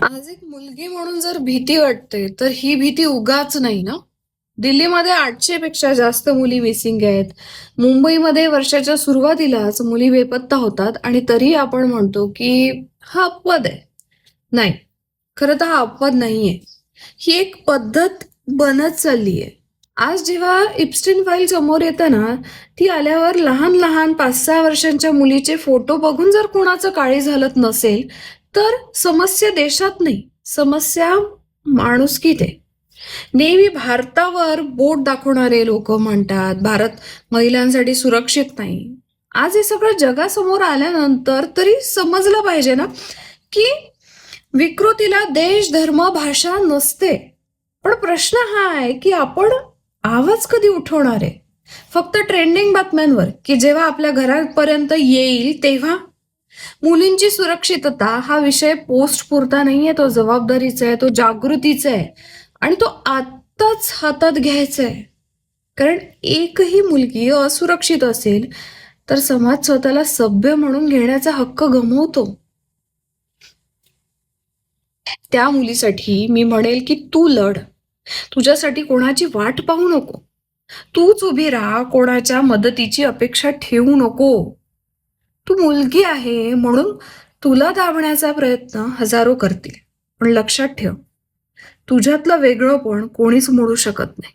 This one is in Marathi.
आज एक मुलगी म्हणून जर भीती वाटते तर ही भीती उगाच नाही ना. दिल्लीमध्ये 800 पेक्षा जास्त मुली मिसिंग आहेत. मुंबईमध्ये वर्षाच्या सुरुवातीलाच मुली बेपत्ता होतात आणि तरी आपण म्हणतो की हा अपवाद आहे. नाही, खरं तर हा अपवाद नाहीये. ही एक पद्धत बनत चाललीये. आज जेव्हा इप्स्टीन फाईल समोर येतं ना, ती आल्यावर लहान लहान 5-6 वर्षांच्या मुलीचे फोटो बघून जर कोणाचं काळीज हलत नसेल, तर समस्या देशात नाही, समस्या माणुसकीत आहे. नेहमी भारतावर बोट दाखवणारे लोक म्हणतात, भारत महिलांसाठी सुरक्षित नाही. आज हे सगळं जगासमोर आल्यानंतर तरी समजलं पाहिजे ना, की विकृतीला देश, धर्म, भाषा नसते. पण प्रश्न हा आहे की आपण आवाज कधी उठवणार आहे? फक्त ट्रेंडिंग बातम्यांवर, की जेव्हा आपल्या घरापर्यंत येईल तेव्हा? मुलींची सुरक्षितता हा विषय पोस्ट पुरता नाहीये, तो जबाबदारीचा आहे, तो जागृतीचा आहे आणि तो आत्ताच हातात घ्यायचा आहे. कारण एकही मुलगी असुरक्षित असेल तर समाज स्वतःला सभ्य म्हणून घेण्याचा हक्क गमावतो. त्या मुलीसाठी मी म्हणेल की तू लढ. तुझ्यासाठी कोणाची वाट पाहू नको. तूच उभी राहा, कोणाच्या मदतीची अपेक्षा ठेवू नको. तू मुलगी आहे म्हणून तुला दाबण्याचा प्रयत्न हजारो करतील, पण लक्षात ठेव, तुझ्यातलं वेगळंपण कोणीच मोडू शकत नाही.